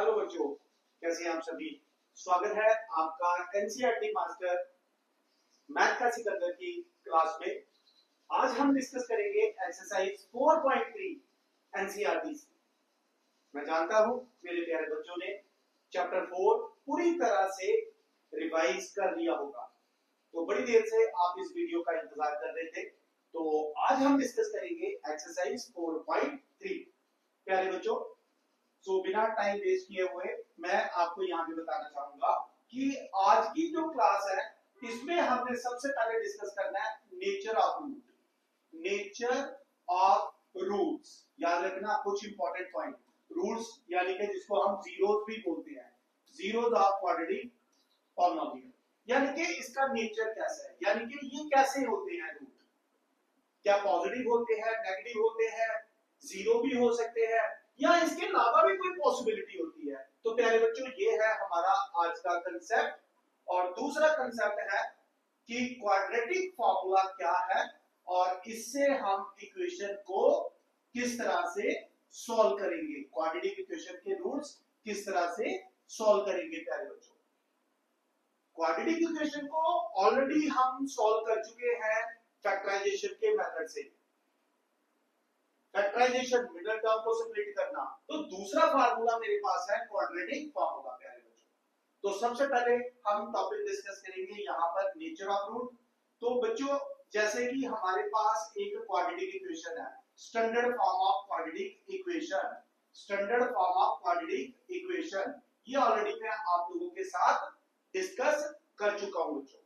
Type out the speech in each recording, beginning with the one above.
Hello बच्चों, कैसे हैं आप सभी। स्वागत है आपका एनसीईआरटी मास्टर मैथ का सिकंदर की क्लास में। आज हम डिस्कस करेंगे एक्सरसाइज 4.3 एनसीईआरटी से। मैं जानता हूं मेरे प्यारे बच्चों ने चैप्टर 4 पूरी तरह से रिवाइज कर लिया होगा, तो बड़ी देर से आप इस वीडियो का इंतजार कर रहे थे। तो आज हम डिस्कस करेंगे एक्सरसाइज 4.3। प्यारे बच्चों, बिना टाइम वेस्ट किए हुए मैं आपको यहाँ पे बताना चाहूंगा कि आज की जो क्लास है इसमें हमने सबसे पहले डिस्कस करना है nature of root. Nature of roots याद रखना, कुछ इंपॉर्टेंट पॉइंट। रूट्स यानी कि जिसको हम जीरोस भी बोलते हैं, जीरोस ऑफ क्वाड्रेटिक पॉलिनोमियल, यानी कि इसका नेचर कैसा है, यानी कि ये कैसे होते हैं रूट। क्या पॉजिटिव होते हैं, नेगेटिव होते हैं, जीरो भी हो सकते हैं, या इसके अलावा भी कोई पॉसिबिलिटी होती है। तो प्यारे बच्चों, ये है हमारा आज का कंसेप्ट। और दूसरा कंसेप्ट है कि क्वाड्रेटिक फॉर्मूला क्या है और इससे हम इक्वेशन को किस तरह से सॉल्व करेंगे, क्वाड्रेटिक इक्वेशन के रूट्स किस तरह से सॉल्व करेंगे। प्यारे बच्चों, क्वाड्रेटिक इक्वेशन को ऑलरेडी हम सॉल्व कर चुके हैं फैक्टराइजेशन के मेथड से। फैक्टराइजेशन, मिडिल टर्म को स्प्लिट करना। तो दूसरा फार्मूला मेरे पास है क्वाड्रेटिक फार्मूला। प्यारे बच्चों, तो सबसे पहले हम टॉपिक डिस्कस करेंगे यहाँ पर नेचर ऑफ रूट। तो बच्चों, जैसे कि हमारे पास एक क्वाड्रेटिक इक्वेशन है, standard form of quadratic equation. Standard form of quadratic equation ये ऑलरेडी मैं आप लोगों के साथ डिस्कस कर चुका हूं बच्चों।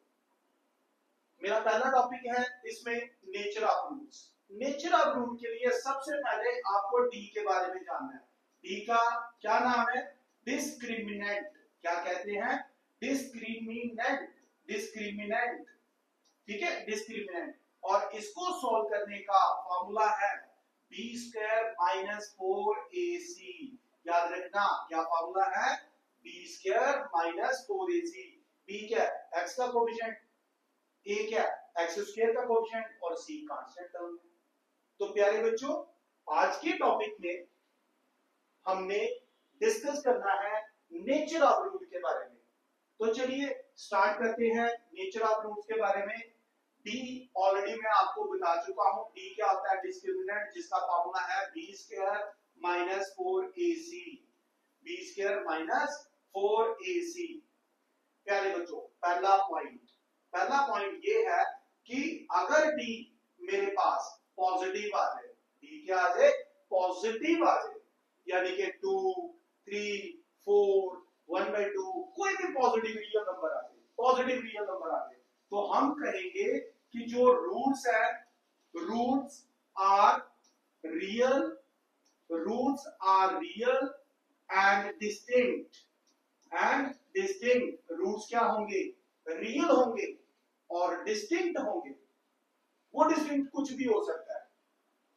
मेरा पहला टॉपिक है इसमें nature of roots. Nature of root के लिए सबसे पहले आपको डी के बारे में जानना है। डी का क्या नाम है? डिस्क्रिमिनेंट। क्या कहते हैं? डिस्क्रिमिनेंट। डिस्क्रिमिनेंट, ठीक है, डिस्क्रिमिनेंट। और इसको सॉल्व करने का फॉर्मूला है बी स्क्वायर माइनस 4ac। याद रखना, क्या फॉर्मूला है? B square minus 4ac। B क्या? एक्स का कोएफिशिएंट, ए क्या? एक्स स्क्वायर का कोएफिशिएंट, और सी कांस्टेंट टर्म है। तो प्यारे बच्चों, आज के टॉपिक में हमने डिस्कस करना है नेचर ऑफ रूट के बारे में। तो चलिए स्टार्ट करते हैं नेचर ऑफ रूट्स के बारे में। डी ऑलरेडी मैं आपको बता चुका हूं। डी क्या होता है? डिस्क्रिमिनेंट, जिसका फार्मूला है B square minus 4ac। B square minus 4ac। प्यारे बच्चों, पहला पॉइंट ये है कि अगर डी मेरे पास पॉजिटिव आ जाए, डी क्या आ जाए? पॉजिटिव आ जाए, यानी कि 2, 3, 4, 1/2, कोई भी पॉजिटिव रियल नंबर आ जाए, पॉजिटिव रियल नंबर आ जाए, तो हम कहेंगे कि जो रूट्स है, roots are real, roots are real and distinct. And distinct, roots क्या होंगे? रियल होंगे और डिस्टिंक्ट होंगे। वो डिस्टिंक्ट कुछ भी हो सकता है,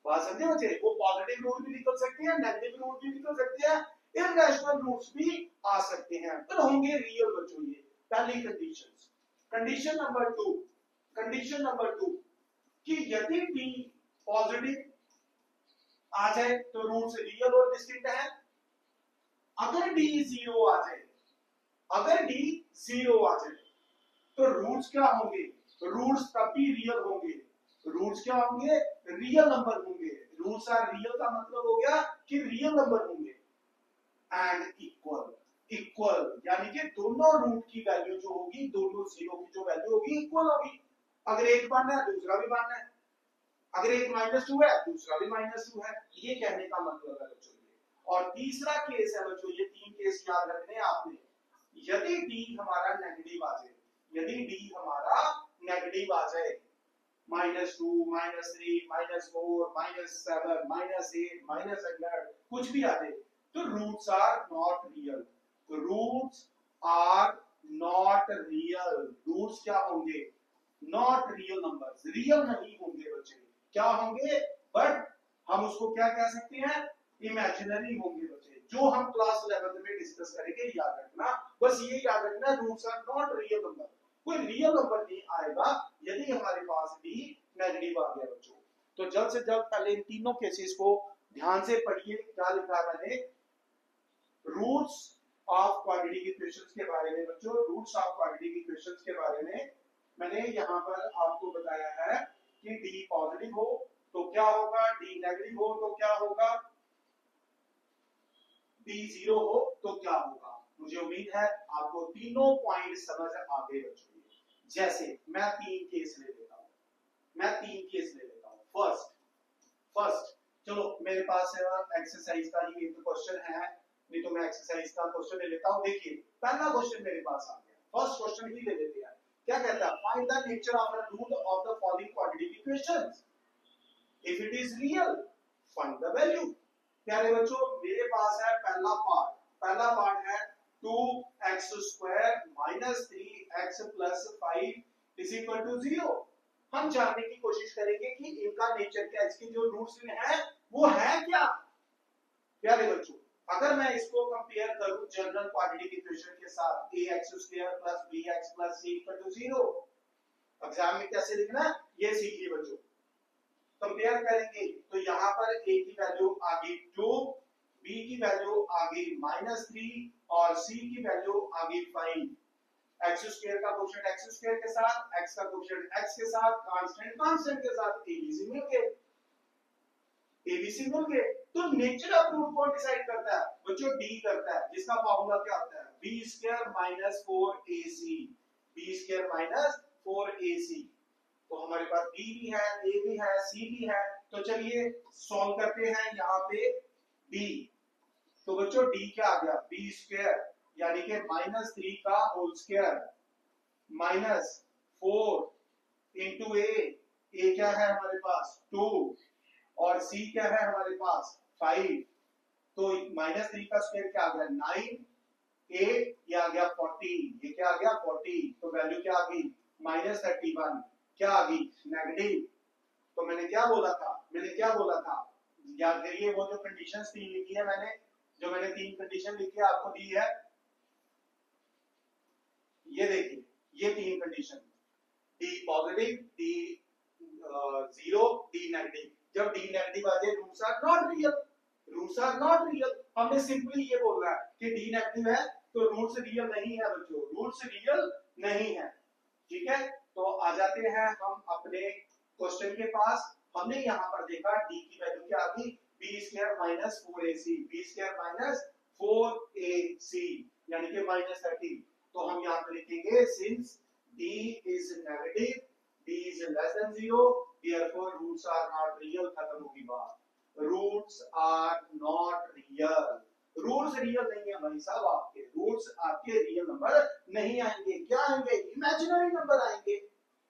बात समझे बच्चे? वो पॉजिटिव रूट भी निकल सकते हैं, नेगेटिव रूट भी निकल सकते हैं, इररेशनल रूट्स भी आ सकते हैं, पर होंगे रियल बच्चों। ये पहली कंडीशंस। कंडीशन नंबर 2 कि यदि डी पॉजिटिव आ जाए तो रूट्स रियल और डिस्टिंक्ट है। अगर डी 0 आ जाए, अगर डी 0 आ जाए तो रूट्स क्या होंगे? रूट्स तब भी रियल होंगे। रूट्स क्या होंगे? रियल नंबर होंगे। रूट्स आर रियल का मतलब हो गया कि रियल नंबर होंगे। एंड इक्वल, इक्वल यानी कि दोनों रूट की वैल्यू जो होगी, दोनों जीरो की जो वैल्यू होगी इक्वल होगी। अगर एक मानना है दूसरा भी मानना है, अगर एक -2 है दूसरा भी -2 है, ये कहने का मतलब है बच्चों। और तीसरा केस है बच्चों, ये 3 केस याद रखने हैं आपने। यदि डी हमारा नेगेटिव आ जाए, यदि डी हमारा नेगेटिव आ जाए, -2, -3, -4, -7, -8, -11 कुछ भी आ जाए, तो roots are not real. Roots are not real. Roots क्या होंगे? नॉट रियल नंबर्स, रियल नहीं होंगे बच्चे। क्या होंगे? बट हम उसको क्या कह सकते हैं? इमेजिनरी होंगे बच्चे, जो हम क्लास 11 में डिस्कस करेंगे। याद रखना, बस ये याद रखना, roots are not real number. कोई रियल नंबर नहीं आएगा यदि हमारे पास डी नेगेटिव आ गया बच्चों। तो जल्द से जल्द पहले इन तीनों केसेस को ध्यान से पढ़िए। क्या लिखा है मैंने? रूट्स ऑफ क्वाड्रेटिक इक्वेशंस के बारे में बच्चों, रूट्स ऑफ क्वाड्रेटिक इक्वेशंस के बारे में मैंने यहाँ पर आपको बताया है कि डी पॉजिटिव हो तो क्या होगा, डी नेगेटिव हो तो क्या होगा, डी जीरो हो तो क्या होगा। मुझे उम्मीद है आपको तीनों पॉइंट समझ आ गए बच्चों। जैसे मैं तीन केस ले लेता हूं, फर्स्ट चलो मेरे पास एक्सरसाइज का ही एक क्वेश्चन है, नहीं तो मैं एक्सरसाइज का क्वेश्चन ले लेता हूं। देखिए पहला क्वेश्चन मेरे पास आ गया, फर्स्ट क्वेश्चन ही ले लेते हैं। क्या कहता है, find the nature of the root of the following quadratic equations, if it is real find the value. प्यारे बच्चों मेरे पास है पहला पार्ट है 2x square minus 3x plus 5 is equal to 0। हम जानने की कोशिश करेंगे कि इनका नेचर क्या है, इसके जो रूट्स है वो है क्या। प्यारे बच्चों अगर मैं इसको कंपेयर करूं जनरल क्वाड्रेटिक इक्वेशन के साथ ax square plus bx plus c equal to 0, exam में कैसे लिखना है ये सीखिए बच्चों। कंपेयर करेंगे तो यहाँ पर a की वैल्यू आ गई 2, b की वैल्यू आ गई -3 और c की वैल्यू आ गई 5। x स्क्वायर का कोएफिशिएंट x स्क्वायर के साथ, x का कोएफिशिएंट x के साथ, कांस्टेंट के साथ abc मिल गए। तो नेचर ऑफ रूट कौन डिसाइड करता है बच्चों, d करता है, जिसका फार्मूला क्या होता है b square minus 4ac, b square minus 4ac। तो हमारे पास b भी है, a भी है, c भी है। तो चलिए सॉल्व करते हैं यहाँ पे d। तो बच्चों d क्या आ गया, b स्क्वायर यानी कि -3 का whole square minus 4 into a क्या है हमारे पास 2 और c क्या है हमारे पास 5। तो -3 का स्क्वायर क्या आ गया 9, a ये आ गया 40, ये क्या आ गया 40। तो वैल्यू क्या आ गई -31, क्या आ गई नेगेटिव। तो मैंने क्या बोला था, याद करिए वो जो कंडीशंस तीन लिखी है मैंने, जो मैंने तीन कंडीशन लिखी है आपको दी है, ये देखिए ये तीन condition, D positive, D zero, D negative. जब डी नेगेटिव आ जाए रूट्स आर नॉट रियल, हमने सिंपली ये बोलना है कि डी नेगेटिव है तो रूट्स रियल नहीं है बच्चों, रूट्स रियल नहीं है। ठीक है, तो आ जाते हैं हम अपने क्वेश्चन के पास। हमने यहाँ पर देखा d की वैल्यू क्या आ गई b square minus 4ac, b square minus 4ac यानी कि -30। तो हम यहाँ पे लिखेंगे since d is negative, d is less than 0, therefore roots are not real। खत्म होगी बात, roots are not real, roots real नहीं है भाई साहब, आपके रूट्स आपके रियल नंबर नहीं आएंगे। क्या आएंगे, इमेजिनरी नंबर आएंगे।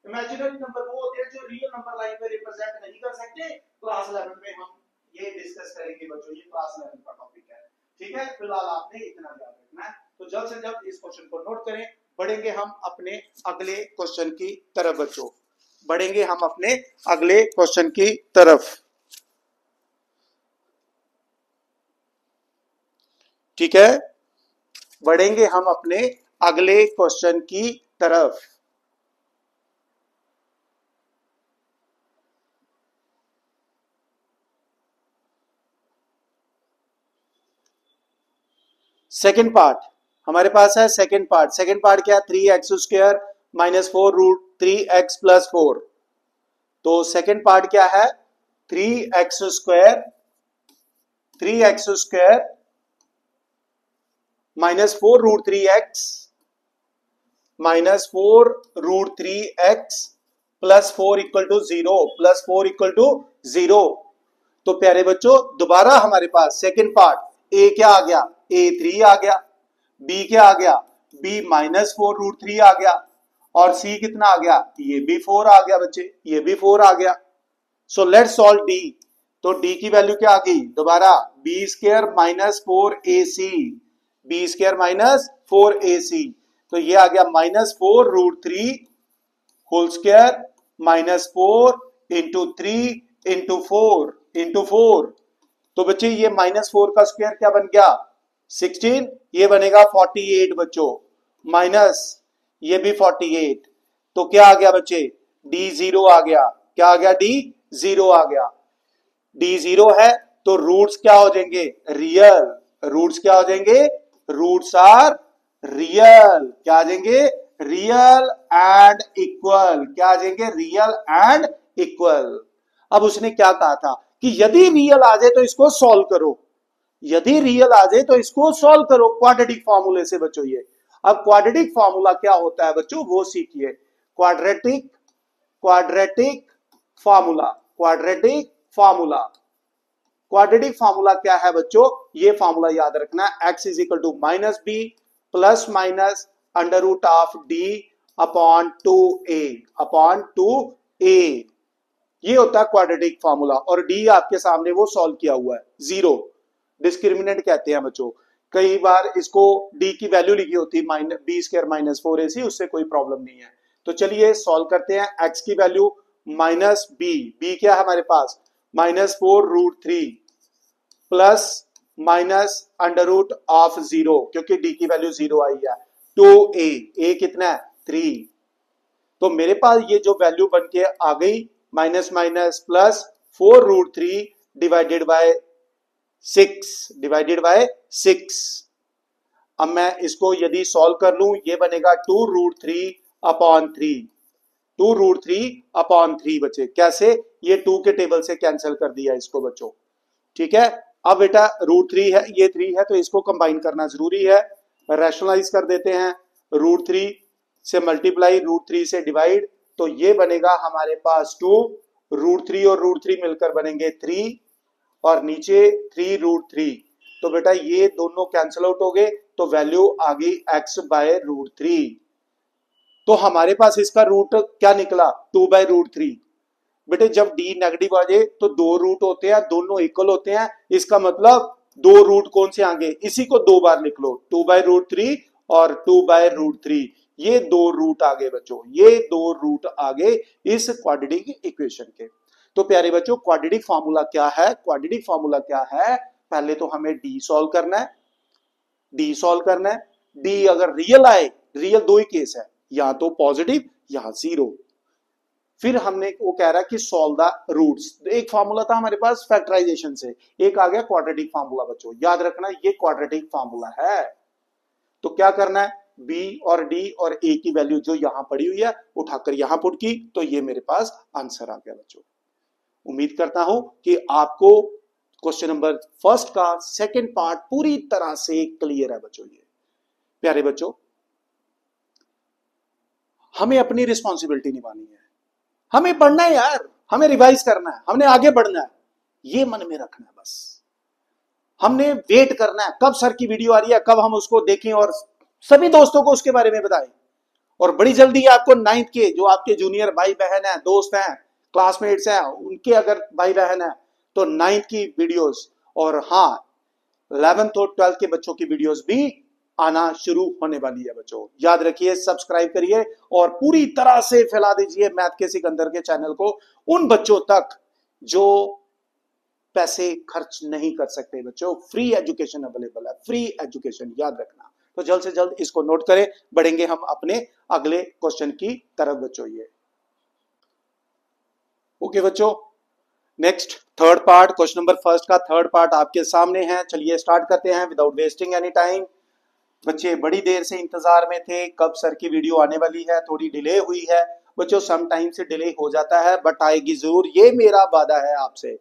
इमेजिनरी नंबर वो होते हैं जो रियल नंबर लाइन पे रिप्रेजेंट नहीं कर सकते। क्लास 11 में हम ये डिस्कस करेंगे बच्चों, ये क्लास 11 का टॉपिक है। ठीक है, फिलहाल आपने इतना याद रखना है। तो जल्द से जल्द इस क्वेश्चन को नोट करें, बढ़ेंगे हम अपने अगले क्वेश्चन की तरफ बच्चों, बढ़ेंगे हम अपने अगले क्वेश्चन की तरफ। ठीक है, बढ़ेंगे हम अपने अगले क्वेश्चन की तरफ। सेकेंड पार्ट हमारे पास है, सेकेंड पार्ट क्या है 3x square minus 4 root 3x plus 4। तो सेकेंड पार्ट क्या है 3x square minus 4 root 3x minus 4 root 3x plus 4 equal to 0, तो प्यारे बच्चों दोबारा हमारे पास सेकेंड पार्ट a क्या आ गया, a 3 आ गया, b क्या आ गया, b माइनस 4 रूट 3 आ गया, और c कितना आ गया, ये भी 4 आ गया बच्चे, ये भी 4 आ गया। So let's solve d। तो d की वैल्यू क्या आ गई दोबारा b square minus 4ac, b square minus 4ac। तो ये आ गया -4 root 3 whole square minus 4 into 3 into 4। तो बच्चे ये -4 का स्क्वायर क्या बन गया 16, ये बनेगा 48 बच्चों, माइनस ये भी 48। तो क्या आ गया बच्चे d 0 आ गया, क्या आ गया d 0 आ गया। d 0 है तो रूट्स क्या हो जाएंगे रियल, रूट्स क्या हो जाएंगे, रूट्स आर रियल, क्या आ जाएंगे, रियल एंड इक्वल, क्या आ जाएंगे, रियल एंड इक्वल। अब उसने क्या कहा था कि यदि रियल आ जाए तो इसको सॉल्व करो, यदि रियल आ जाए तो इसको सॉल्व करो क्वाड्रेटिक फॉर्मूले से बच्चों। ये अब क्वाड्रेटिक फॉर्मूला क्या होता है बच्चों, वो सीखिए। Quadratic quadratic formula, quadratic formula, quadratic formula क्या है बच्चों, ये फॉर्मूला याद रखना, x is equal to minus B plus minus under root of D upon 2a upon 2a, ये होता है क्वाड्रेटिक फॉर्मूला। और डी आपके सामने वो सॉल्व किया हुआ है, जीरो डिस्क्रिमिनेंट कहते हैं बच्चों। कई बार इसको डी की वैल्यू लिखी होती है बी स्क्वायर माइनस 4ac, उससे कोई प्रॉब्लम नहीं है। तो चलिए सॉल्व करते हैं। x की वैल्यू माइनस बी क्या है हमारे पास, -4√3 plus minus under root of 0, क्योंकि डी की वैल्यू 0 आई है, 2a, कितना है 3। तो मेरे पास ये जो वैल्यू बन के आ गई minus minus plus 4√3 divided by 6। अब मैं इसको यदि सॉल्व कर लूं, ये बनेगा 2√3 अपॉन 3, 2√3 बचे। कैसे, ये 2 के टेबल से कैंसिल कर दिया इसको बच्चों, ठीक है। अब बेटा √3 है, ये 3 है, तो इसको कंबाइन करना जरूरी है, रैशनलाइज कर देते हैं। √3 से मल्टीप्लाई, √3 से डिवाइड, तो ये बनेगा हमारे पास 2, √3 और √3 मिलकर बनेंगे 3, और नीचे 3√3। तो बेटा ये दोनों कैंसिल आउट हो गए, तो वैल्यू आ गई x/√3। तो हमारे पास इसका रूट क्या निकला, 2/√3। बेटे जब d नेगेटिव आ जाए तो 2 रूट होते हैं, दोनों इक्वल होते हैं, इसका मतलब 2 रूट कौन से आगे, इसी को 2 बार लिख लो, 2/√3 और 2/√3, ये 2 रूट आगे बच्चों, ये 2 रूट आगे इस क्वाड्रेटिक इक्वेशन के। तो प्यारे बच्चों क्वाड्रेटिक फार्मूला क्या है, क्वाड्रेटिक फार्मूला क्या है, पहले तो हमें डी सॉल्व करना है, डी सॉल्व करना है। डी अगर रियल आए, रियल दो ही केस है, या तो पॉजिटिव या जीरो। फिर हमने वो कह रहा है कि सॉल्व द रूट्स। एक फार्मूला था हमारे पास फैक्टराइजेशन से, एक आ गया क्वाड्रेटिक फार्मूला बच्चों, याद रखना ये क्वाड्रेटिक फार्मूला है। तो क्या करना है, बी और डी और ए की वैल्यू जो यहां पड़ी हुई है उठाकर यहां पुट की, तो ये मेरे पास आंसर आ गया बच्चों। उम्मीद करता हूं कि आपको क्वेश्चन नंबर फर्स्ट का सेकंड पार्ट पूरी तरह से क्लियर है बच्चों। ये प्यारे बच्चों हमें अपनी रिस्पॉन्सिबिलिटी निभानी है, हमें पढ़ना है यार, हमें रिवाइज करना है, हमने आगे बढ़ना है, ये मन में रखना है बस। हमने वेट करना है कब सर की वीडियो आ रही है, कब हम उसको देखें और सभी दोस्तों को उसके बारे में बताएं। और बड़ी जल्दी आपको 9th के जो आपके जूनियर भाई बहन हैं, दोस्त हैं, क्लासमेट्स हैं, उनके अगर भाई बहन है तो 9th की वीडियोस, और हाँ 11th और 12th के बच्चों की वीडियोस भी आना शुरू होने वाली है बच्चों। याद रखिए, सब्सक्राइब करिए और पूरी तरह से फैला दीजिए मैथ के सिकंदर के चैनल को उन बच्चों तक जो पैसे खर्च नहीं कर सकते बच्चों। फ्री एजुकेशन अवेलेबल है, फ्री एजुकेशन, याद रखना। तो जल्द से जल्द इसको नोट करें, बढ़ेंगे हम अपने अगले क्वेश्चन की तरफ बच्चों। ये ओके बच्चों, next third part, question number first का थर्ड पार्ट आपके सामने है। चलिए स्टार्ट करते हैं विदाउट वेस्टिंग एनी टाइम। बच्चे बड़ी देर से इंतजार में थे कब सर की वीडियो आने वाली है, थोड़ी डिले हुई है बच्चों, सम टाइम से डिले हो जाता है बट आएगी जरूर, ये मेरा वादा है आपसे,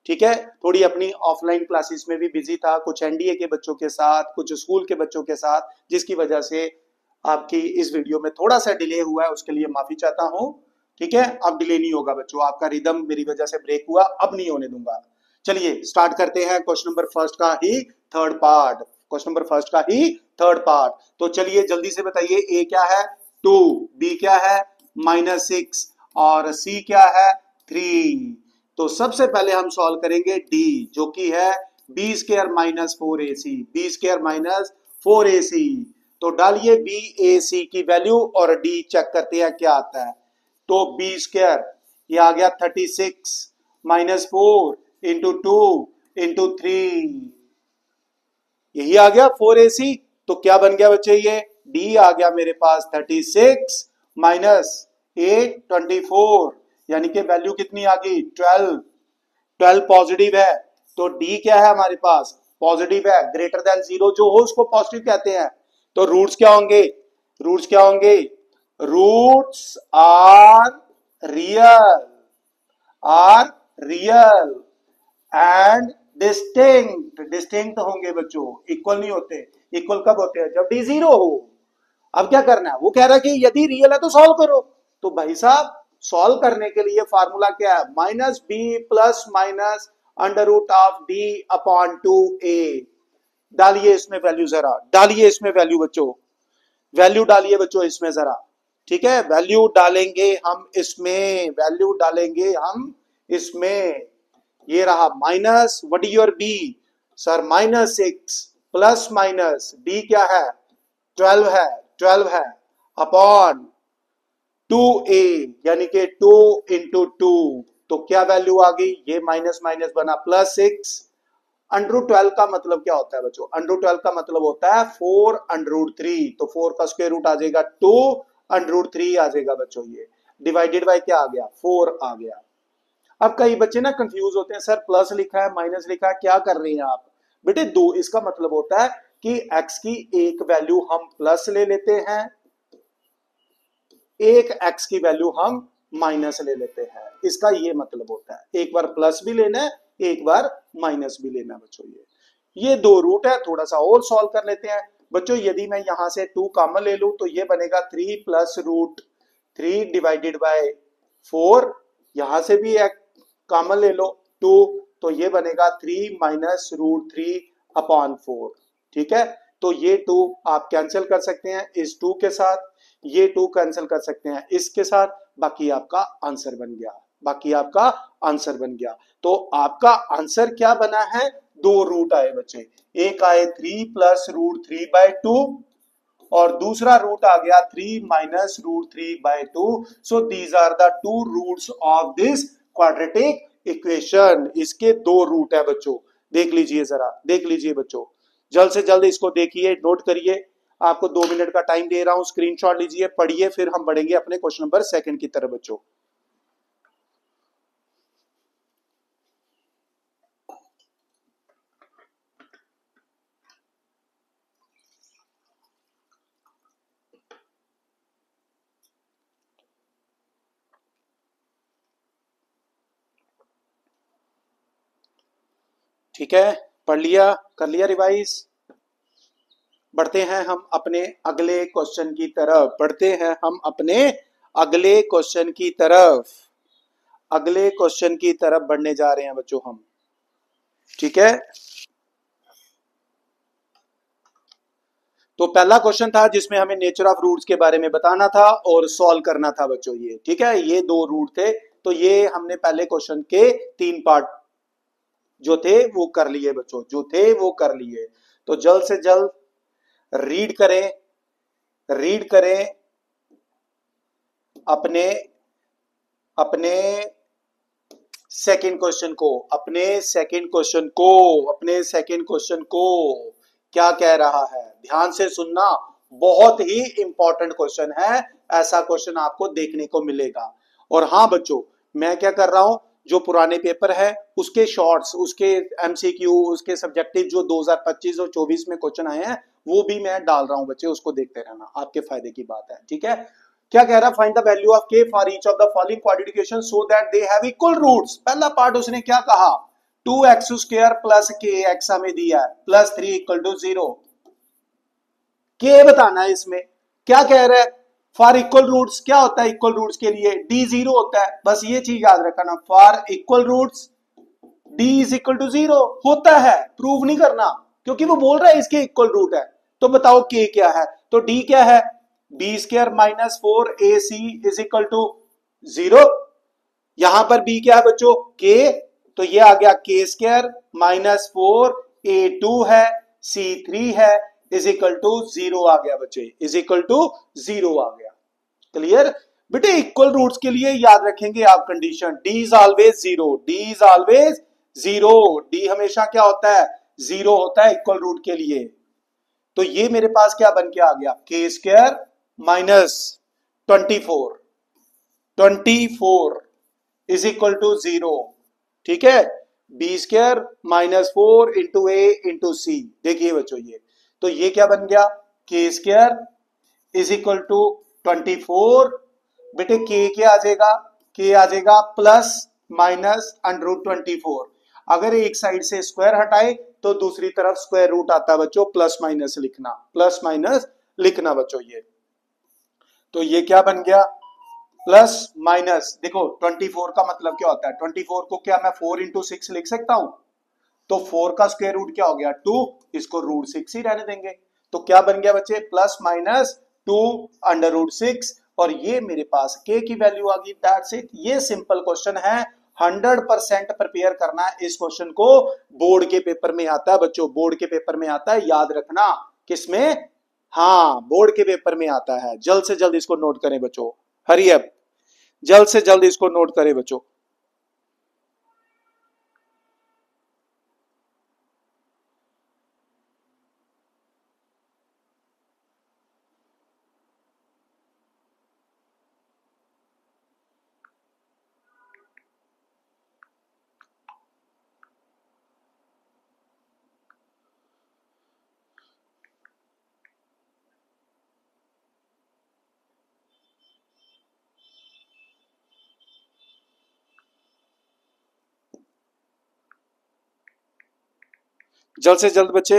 ठीक है। थोड़ी अपनी ऑफलाइन क्लासेस में भी बिजी था, कुछ एनडीए के बच्चों के साथ, कुछ स्कूल के बच्चों के साथ, जिसकी वजह से आपकी इस वीडियो में थोड़ा सा डिले हुआ है, उसके लिए माफी चाहता हूं, ठीक है। अब डिले नहीं होगा बच्चों, आपका रिदम मेरी वजह से ब्रेक हुआ, अब नहीं होने दूंगा। चलिए स्टार्ट करते हैं क्वेश्चन नंबर फर्स्ट का ही third part, question number first का ही थर्ड पार्ट। तो चलिए जल्दी से बताइए, ए क्या है 2, बी क्या है -6 और सी क्या है 3। तो सबसे पहले हम सॉल्व करेंगे डी, जो कि है B square -4ac, B square -4ac। तो डालिए बी ए सी की वैल्यू और डी चेक करते हैं क्या आता है। तो बी स्क्वायर ये आ गया 36 -4 इंटू 2 इंटू 3, यही आ गया 4ac। तो क्या बन गया बच्चे, ये डी आ गया मेरे पास 36 -8 24, यानी कि वैल्यू कितनी आ गई 12 पॉजिटिव है। तो डी क्या है हमारे पास पॉजिटिव है, ग्रेटर देन 0 जो हो उसको पॉजिटिव कहते हैं। तो रूट्स क्या होंगे, रूट्स क्या होंगे, roots are real and distinct होंगे बच्चों, इक्वल नहीं होते। इक्वल कब होते हैं, जब डी 0 हो। अब क्या करना है, वो कह रहा है कि यदि रियल है तो सॉल्व करो। तो भाई साहब सॉल्व करने के लिए फार्मूला क्या है, minus B plus minus under root of D upon 2a। डालिए इसमें वैल्यू, जरा डालिए इसमें वैल्यू बच्चों, वैल्यू डालिए बच्चों इसमें जरा, ठीक है। वैल्यू डालेंगे हम इसमें, वैल्यू डालेंगे हम इसमें। ये रहा minus, what is your B sir, -6 plus minus D क्या है 12 है, 12 है अपॉन 2a यानी कि 2 इंटू 2। तो क्या वैल्यू आ गई, ये माइनस माइनस बना +6। √12 का मतलब क्या होता है बच्चों, √12 का मतलब होता है 4√3। तो 4 का स्क्वायर रूट आ जाएगा 2, √3 आ जाएगा बच्चों। ये डिवाइडेड बाय क्या आ गया, 4 आ गया। अब कई बच्चे ना कंफ्यूज होते हैं, सर प्लस लिखा है माइनस लिखा है, क्या कर रहे हैं आप बेटे। दो, इसका मतलब होता है कि x की एक वैल्यू हम प्लस ले लेते हैं, एक x की वैल्यू हम माइनस ले लेते हैं। इसका ये मतलब होता है, एक बार प्लस भी लेना है, एक बार माइनस भी लेना है बच्चों। ये दो रूट है, थोड़ा सा और सॉल्व कर लेते हैं बच्चों। यदि मैं यहां से 2 कॉमन ले लूं तो ये बनेगा 3 प्लस √3 डिवाइडेड बाय 4। यहां से भी एक कॉमन ले लो 2, तो ये बनेगा 3 माइनस √3 अपॉन 4, ठीक है। तो ये 2 आप कैंसिल कर सकते हैं इस 2 के साथ, ये 2 कैंसिल कर सकते हैं इसके साथ, बाकी आपका आंसर बन गया, बाकी आपका आंसर बन गया। तो आपका आंसर क्या बना है, 2 रूट आए बच्चे, एक आए 3 प्लस √3/2 और दूसरा रूट आ गया 3 minus √3/2। So these are the 2 roots of this quadratic equation. इसके 2 रूट है बच्चों, देख लीजिए जरा, देख लीजिए बच्चों, जल्द से जल्द इसको देखिए, नोट करिए। आपको 2 मिनट का टाइम दे रहा हूं, स्क्रीनशॉट लीजिए, पढ़िए, फिर हम बढ़ेंगे अपने क्वेश्चन नंबर 2 की तरफ बच्चों। ठीक है, पढ़ लिया, कर लिया रिवाइज। बढ़ते हैं हम अपने अगले क्वेश्चन की तरफ, बढ़ते हैं हम अपने अगले क्वेश्चन की तरफ, अगले क्वेश्चन की तरफ बढ़ने जा रहे हैं बच्चों हम, ठीक है। तो पहला क्वेश्चन था जिसमें हमें नेचर ऑफ रूट्स के बारे में बताना था और सॉल्व करना था बच्चों, ये ठीक है। ये 2 रूट थे, तो ये हमने पहले क्वेश्चन के 3 पार्ट जो थे वो कर लिए बच्चों, जो थे वो कर लिए। तो जल्द से जल्द रीड करें, रीड करें अपने अपने सेकंड क्वेश्चन को, अपने सेकंड क्वेश्चन को, अपने सेकंड क्वेश्चन को क्या कह रहा है, ध्यान से सुनना, बहुत ही इंपॉर्टेंट क्वेश्चन है। ऐसा क्वेश्चन आपको देखने को मिलेगा। और हाँ बच्चों, मैं क्या कर रहा हूं, जो पुराने पेपर है उसके शॉर्ट्स, उसके एमसीक्यू, उसके सब्जेक्टिव जो 2025 और 24 में क्वेश्चन आए हैं वो भी मैं डाल रहा हूं बच्चे, उसको देखते रहना, आपके फायदे की बात है, ठीक है। क्या कह रहा है, find the value of k for each of the following quadratic equation so that they have equal roots. पहला पार्ट उसने क्या कहा, 2x² प्लस kx हमें दिया है, +3 = 0। के बताना है इसमें, क्या कह रहा है, फॉर इक्वल रूट्स क्या होता है, इक्वल रूट्स के लिए d 0 होता है, बस ये चीज याद रखना, फॉर इक्वल रूट्स d = 0 होता है। प्रूव नहीं करना, क्योंकि वो बोल रहा है इसके इक्वल रूट है। तो बताओ k क्या है, तो d क्या है, b² - 4ac = 0। यहां पर b क्या है बच्चों, k, तो ये आ गया k² - 4a2 है, c3 है, = 0 आ गया बच्चे, =0 आ गया। क्लियर बेटे, इक्वल रूट्स के लिए याद रखेंगे आप condition, d is always 0, d is always 0, d हमेशा क्या होता है, 0 होता है इक्वल रूट के लिए। तो ये मेरे पास क्या बन के आ गया, k² - 24 = 0, ठीक है। B square minus 4 into A into सी। देखिए बच्चों ये, तो ये क्या बन गया, के स्क्वायर इज इक्वल टू 24। बेटे के क्या आ जाएगा, के आ जाएगा प्लस माइनस अंडर रूट 24। अगर एक साइड से स्क्वायर हटाए तो दूसरी तरफ स्क्वायर रूट आता है बच्चों, प्लस माइनस लिखना, प्लस माइनस लिखना बच्चों ये। तो ये क्या बन गया, प्लस माइनस, देखो 24 का मतलब क्या होता है, 24 को क्या मैं 4 इंटू 6 लिख सकता हूं, तो 4 का स्क्वायर रूट क्या हो गया 2, इसको रूट 6 ही रहने देंगे। तो क्या बन गया बच्चे, प्लस माइनस 2 अंडर रूट 6, और ये मेरे पास के की वैल्यू आ गई। दैट्स इट, ये सिंपल क्वेश्चन है, 100% प्रिपेयर करना है इस क्वेश्चन को, बोर्ड के पेपर में आता है बच्चों, बोर्ड के पेपर में आता है, याद रखना। किसमें, हाँ बोर्ड के पेपर में आता है। जल्द से जल्द इसको नोट करें बच्चों, हरी अप, जल्द से जल्द इसको नोट करें बच्चों। जल्द से जल्द बच्चे,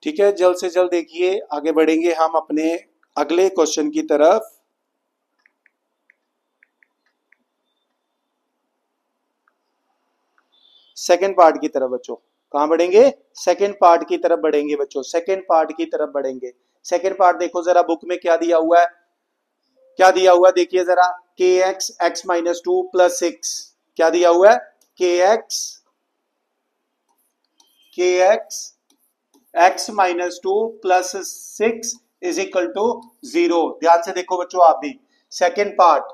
ठीक है, जल्द से जल्द देखिए, आगे बढ़ेंगे हम अपने अगले क्वेश्चन की तरफ। सेकेंड पार्ट की तरफ बच्चों, कहां बढ़ेंगे, सेकेंड पार्ट की तरफ बढ़ेंगे बच्चों, सेकेंड पार्ट की तरफ बढ़ेंगे। सेकेंड पार्ट देखो जरा बुक में क्या दिया हुआ है, क्या दिया हुआ है देखिए जरा, के एक्स एक्स माइनस 2 प्लस 6, क्या दिया हुआ है, k x x minus 2 plus 6 is equal to 0। ध्यान से देखो बच्चों आप भी, second part,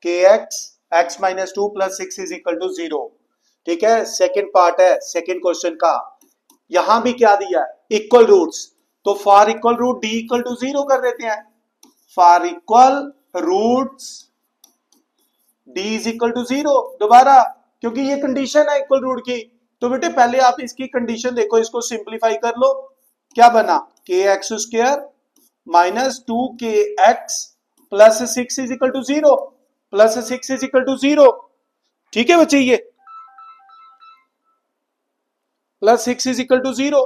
k x x minus 2 plus 6 is equal to 0, ठीक है, सेकेंड पार्ट है सेकेंड क्वेश्चन का। यहां भी क्या दिया है, इक्वल रूट्स, तो for equal root D equal to 0 कर देते हैं, for equal roots D is equal to 0 दोबारा, क्योंकि ये कंडीशन है इक्वल रूट की। तो बेटे पहले आप इसकी कंडीशन देखो, इसको सिंप्लीफाई कर लो, क्या बना, के x square minus 2 k x plus 6 is equal to 0, plus 6 is equal to 0, ठीक है बच्चे, ये प्लस 6 इज इक्वल टू 0।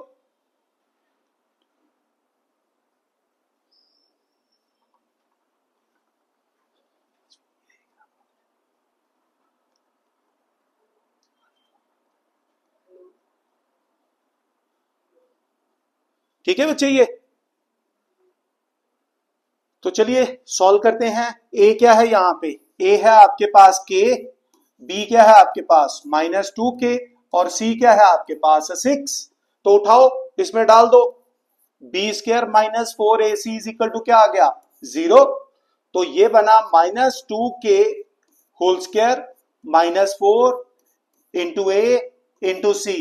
ठीक है बच्चे ये, तो चलिए सॉल्व करते हैं। ए क्या है यहां पे, ए है आपके पास के, बी क्या है आपके पास माइनस 2 के, और सी क्या है आपके पास 6। तो उठाओ इसमें डाल दो, B square minus 4 A C is equal to क्या आ गया 0। तो ये बना minus 2 k whole square minus 4 into A into C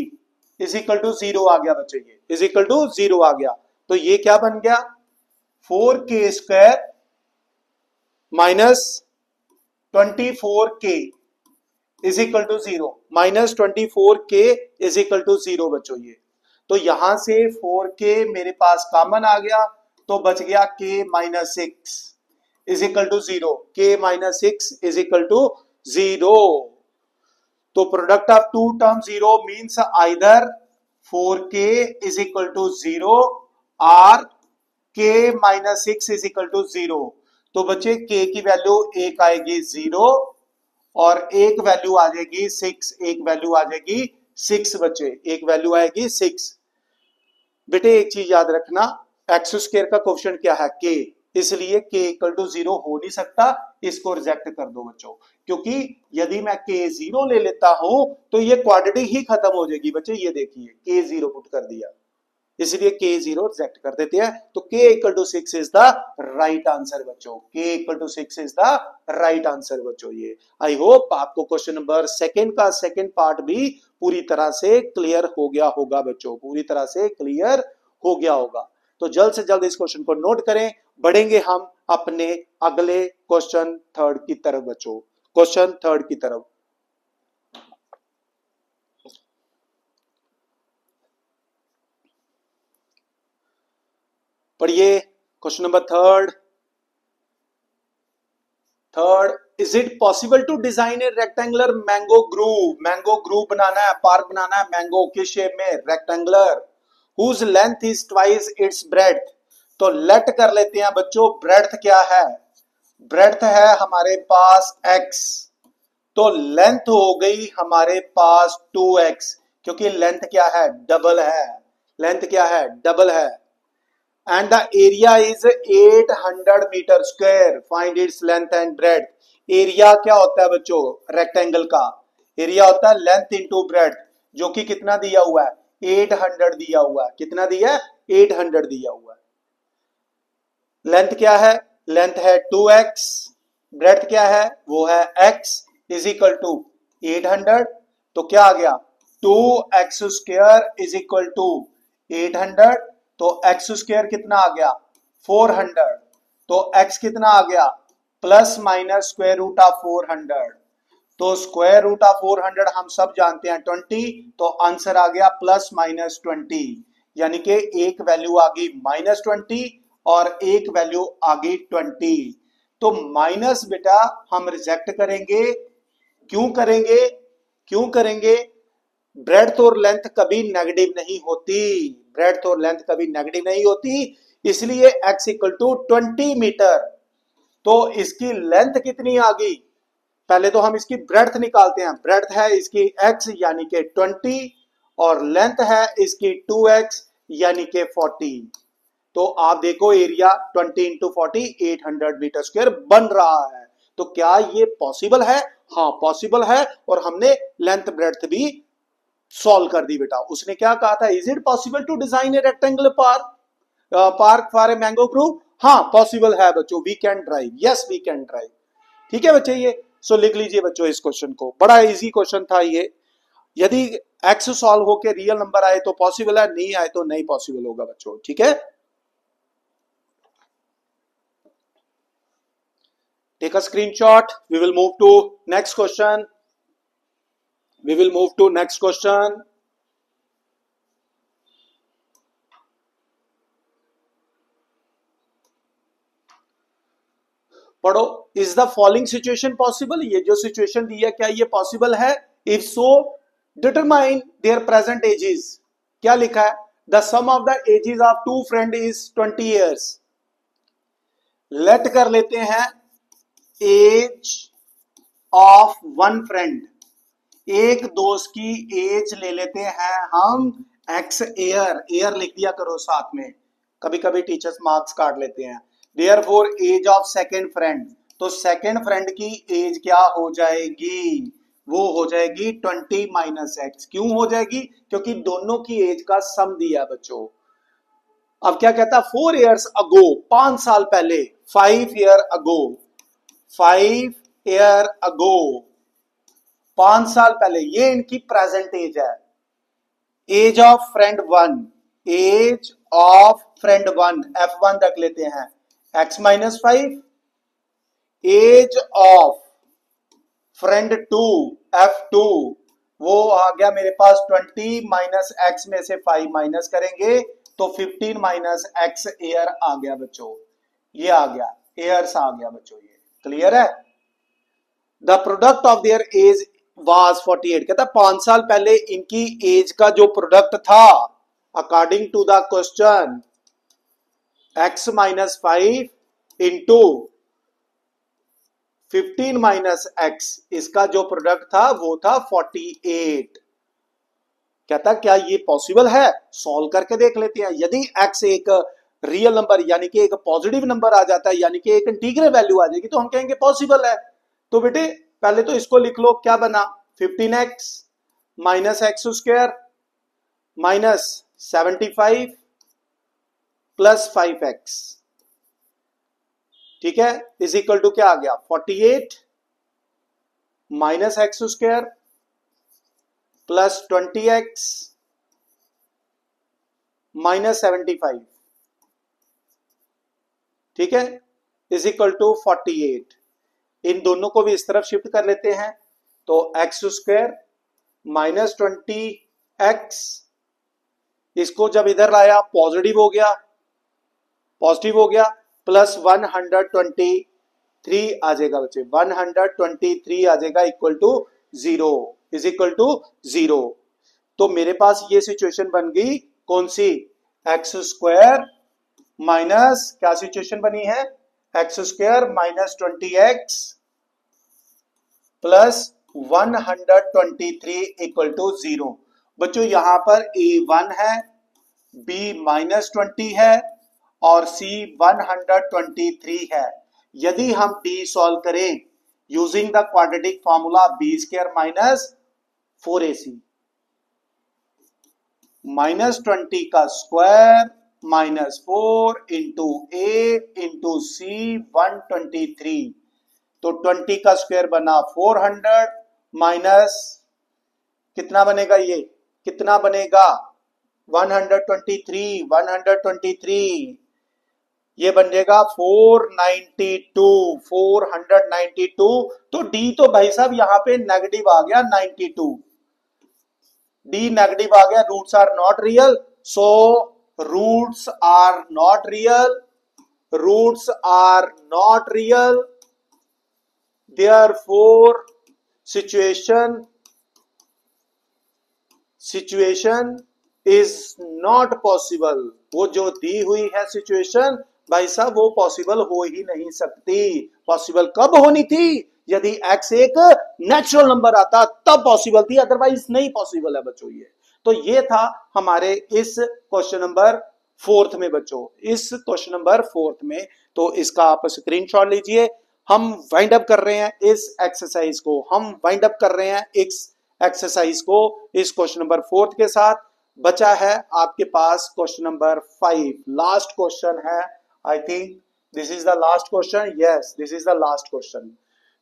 is equal to 0 आ गया बच्चे, ये इज इक्वल टू 0 आ गया। तो ये क्या बन गया, 4 के स्क्वायर माइनस 24 के इज इक्वल टू 0, माइनस 24 के इज इक्वल टू 0 बच्चों ये। तो यहां से 4 के मेरे पास कॉमन आ गया, तो बच गया के माइनस 6 इज इक्वल टू 0, के माइनस 6 इज इक्वल टू 0। तो product of two term 0 means either 4k is equal to 0 और k minus 6 is equal to 0। तो बच्चे k की वैल्यू एक आएगी 0 और एक वैल्यू आ जाएगी 6, एक वैल्यू आ जाएगी 6 बच्चे, एक वैल्यू आएगी 6। बेटे एक चीज याद रखना, एक्स स्क्वायर का कोएफिशिएंट क्या है k, इसलिए k इक्वल टू 0 हो नहीं सकता, इसको रिजेक्ट कर दो बच्चों, क्योंकि यदि मैं k 0 ले लेता हूं तो ये क्वाड्रेटिक ही खत्म हो जाएगी बच्चे। ये देखिए k 0 पुट कर दिया, इसलिए K0 रिजेक्ट कर देते हैं। तो K equal to 6 is the right answer बच्चों, K equal to 6 is the right answer बच्चों। ये आई होप आपको क्वेश्चन नंबर सेकंड का सेकंड पार्ट भी पूरी तरह से क्लियर हो गया होगा बच्चों, पूरी तरह से क्लियर हो गया होगा। तो जल्द से जल्द इस क्वेश्चन को नोट करें, बढ़ेंगे हम अपने अगले क्वेश्चन थर्ड की तरफ बच्चों, क्वेश्चन थर्ड की तरफ। पढ़िए question number third. Is it possible to design a rectangular mango grove? Mango grove बनाना है, पार्क बनाना है मैंगो किस शेप में? Rectangular. Whose length is twice its breadth. तो लेट कर लेते हैं बच्चों, ब्रेड्थ क्या है? ब्रेड्थ है हमारे पास x, तो लेंथ हो गई हमारे पास 2x, क्योंकि लेंथ क्या है? डबल है। लेंथ क्या है? डबल है। And the area is 800 metre square. Find its length and breadth. Area क्या होता है बच्चों? रेक्टेंगल का एरिया होता है लेंथ इंटू ब्रेड्थ, जो कि कितना दिया हुआ है? 800 दिया हुआ है। कितना दिया है? 800 दिया हुआ है। लेंथ क्या है? लेंथ है 2x, ब्रेड्थ क्या है? वो है x, इज इक्वल टू 800। तो क्या आ गया? 2x square is equal to 800। तो x स्क्वायर कितना आ गया? 400। तो x कितना आ गया? Plus minus square root of 400। तो स्क्वायर रूट ऑफ 400 हम सब जानते हैं 20, तो आंसर आ गया प्लस माइनस 20, यानी कि एक वैल्यू आ गई माइनस 20 और एक वैल्यू आ गई 20। तो माइनस बेटा हम रिजेक्ट करेंगे। क्यों करेंगे? क्यों करेंगे? ब्रेड्थ और लेंथ कभी नेगेटिव नहीं होती, ब्रेड्थ और लेंथ कभी नेगेटिव नहीं होती, इसलिए x इक्वल टू 20 मीटर। तो इसकी लेंथ कितनी आ गई? पहले तो हम इसकी ब्रेड्थ निकालते हैं। ब्रेड्थ है इसकी x यानी कि 20 और लेंथ है इसकी 2x यानी कि 40। तो आप देखो एरिया 20 इंटू 40 800 मीटर स्क्वायर बन रहा है। तो क्या ये पॉसिबल है? हाँ पॉसिबल है। और हमने लेंथ ब्रेड्थ भी सॉल्व कर दी बेटा। उसने क्या कहा था? Is it possible to design a rectangular park for a mango grove? हाँ पॉसिबल है बच्चों, we can drive, yes we can drive. ठीक है बच्चे, ये सो लिख लीजिए बच्चों इस क्वेश्चन को, बड़ा इजी क्वेश्चन था ये। यदि एक्स सॉल्व होके रियल नंबर आए तो पॉसिबल है, नहीं आए तो नहीं पॉसिबल होगा बच्चों। ठीक है, take a screenshot. We will move to next question. We will move to next question. पढ़ो, is the following situation possible? ये जो सिचुएशन दी है क्या ये पॉसिबल है? If so, determine their present ages. क्या लिखा है? The sum of the ages of two friends is 20 years. Let कर लेते हैं age of one friend, एक दोस्त की एज ले लेते हैं हम x ईयर, ईयर लिख दिया करो साथ में, कभी कभी टीचर्स मार्क्स काट लेते हैं। Therefore age of second friend, तो सेकंड फ्रेंड की एज क्या हो जाएगी? वो हो जाएगी 20 माइनस एक्स। क्यों हो जाएगी? क्योंकि दोनों की एज का सम दिया बच्चों। अब क्या कहता? 4 years अगो, 5 साल पहले, 5 year अगो, 5 year अगो, 5 साल पहले, ये इनकी प्रेजेंट एज है। Age of friend 1, age of friend 1 F1 रख लेते हैं, x minus 5। Age of friend 2 F2, वो आ गया मेरे पास 20 माइनस x में से 5 माइनस करेंगे तो 15 माइनस x ईयर आ गया बच्चों। ये आ गया, ईयर्स आ गया बच्चों। ये क्लियर है? The product of their age was 48। कहता 5 साल पहले इनकी एज का जो प्रोडक्ट था according to the question x minus 5 into 15 minus x, इसका जो प्रोडक्ट था वो था 48। कहता क्या ये पॉसिबल है? सॉल्व करके देख लेते हैं। यदि x एक रियल नंबर यानी कि एक पॉजिटिव नंबर आ जाता है, यानी कि एक इंटीग्रल वैल्यू आ जाएगी, तो हम कहेंगे पॉसिबल है। तो बेटे पहले तो इसको लिख लो, क्या बना? 15x minus x square minus 75 plus 5x, ठीक है, इज इक्वल टू क्या आ गया 48 minus x square plus 20x minus 75, ठीक है, इज इक्वल टू 48। इन दोनों को भी इस तरफ शिफ्ट कर लेते हैं, तो एक्स स्क्वायर माइनस 20x, इसको जब इधर लाया पॉजिटिव हो गया, प्लस 123 आ जाएगा बच्चे, 123 आ जाएगा equal to 0, is equal to 0। तो मेरे पास ये सिचुएशन बन गई कौन सी, एक्स स्क्वायर माइनस, क्या सिचुएशन बनी है, x square minus 20x plus 123 equal to 0। बच्चों यहां पर a1 है, b माइनस 20 है और c 123 है। यदि हम d सॉल्व करें using the quadratic formula b square minus 4ac, minus 20 का square minus 4 into a into c 123, तो 20 का स्क्वायर बना 400 माइनस कितना बनेगा, ये कितना बनेगा 123, ये बन जाएगा 492। तो d तो भाई साहब यहां पे नेगेटिव आ गया 92, d नेगेटिव आ गया, roots are not real, so roots are not real, therefore situation is not possible। वो जो दी हुई है सिचुएशन भाई साहब वो पॉसिबल हो ही नहीं सकती। पॉसिबल कब होनी थी, यदि x एक नेचुरल नंबर आता तब पॉसिबल थी, अदरवाइज नहीं पॉसिबल है बच्चों ये। तो ये था हमारे इस क्वेश्चन नंबर 4 में बच्चों, इस क्वेश्चन नंबर 4 में। तो इसका आप स्क्रीनशॉट लीजिए। हम वाइंड अप कर रहे हैं इस एक्सरसाइज को, इस क्वेश्चन नंबर 4 के साथ। बचा है आपके पास क्वेश्चन नंबर 5, लास्ट क्वेश्चन है। I think this is the last question, yes this is the last question.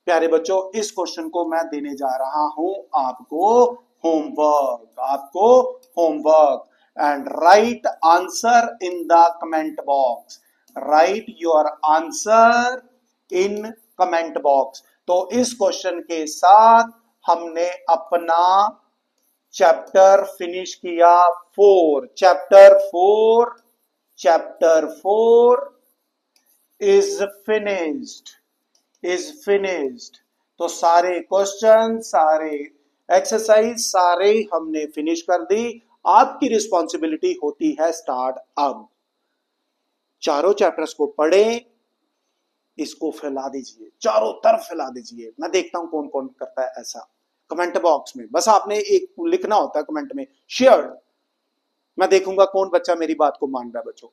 प्यारे बच्चों इस क्वेश्चन को मैं देने जा रहा हूं आपको homework, and right answer in the comment box, right your answer in comment box. तो इस क्वेश्चन के साथ हमने अपना चैप्टर फिनिश किया 4। Chapter 4 is finished. तो सारे क्वेश्चन, सारे एक्सरसाइज, सारे हमने फिनिश कर दी। आपकी रिस्पॉन्सिबिलिटी होती है स्टार्ट अब। चारों चैप्टर्स को पढ़ें, इसको फैला दीजिए, चारों तरफ फैला दीजिए। मैं देखता हूं कौन कौन करता है ऐसा कमेंट बॉक्स में। बस आपने एक लिखना होता है कमेंट में शेयर, मैं देखूंगा कौन बच्चा मेरी बात को मान रहा है। बच्चों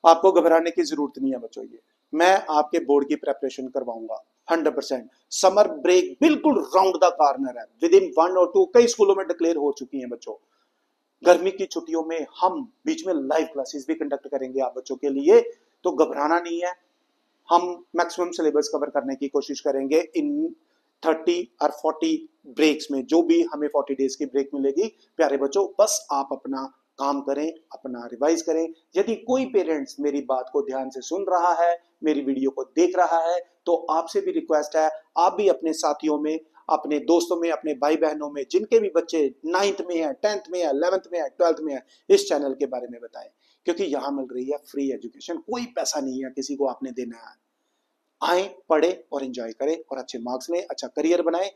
आपको घबराने की जरूरत नहीं है बच्चों, ये मैं आपके बोर्ड की प्रेपरेशन करवाऊंगा 100%। समर ब्रेक बिल्कुल राउंड द कॉर्नर है, विद इन 1 और 2 कई स्कूलों में डिक्लेयर हो चुकी हैं बच्चों। गर्मी की छुट्टियों में हम बीच में लाइव क्लासेस भी कंडक्ट करेंगे आप बच्चों के लिए, तो घबराना नहीं है। हम मैक्सिमम सिलेबस कवर करने की कोशिश करेंगे इन 30 और 40 ब्रेक्स में, जो भी हमें 40 डेज की ब्रेक मिलेगी। प्यारे बच्चों बस आप अपना काम करें, अपना रिवाइज करें। यदि कोई पेरेंट्स मेरी बात को ध्यान से सुन रहा है, मेरी वीडियो को देख रहा है, तो आपसे भी रिक्वेस्ट है आप भी अपने साथियों में, अपने दोस्तों में, अपने भाई बहनों में जिनके भी बच्चे 9th में है, 10th में है, 11th में है, 12th में है, इस चैनल के बारे में बताएं, क्योंकि यहां मिल रही है फ्री एजुकेशन, कोई पैसा नहीं है किसी को आपने देना है। आए, पढ़े और एंजॉय करें और अच्छे मार्क्स लें, अच्छा करियर बनाएं,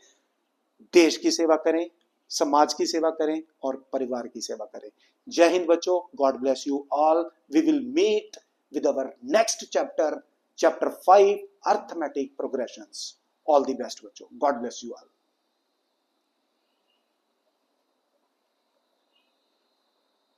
देश की सेवा करें, समाज की सेवा करें और परिवार की सेवा करें। जय हिंद बच्चों, God bless you all. We will meet with our next chapter 5 arithmetic progressions. All the best बच्चों, गॉड ब्लेस यू ऑल।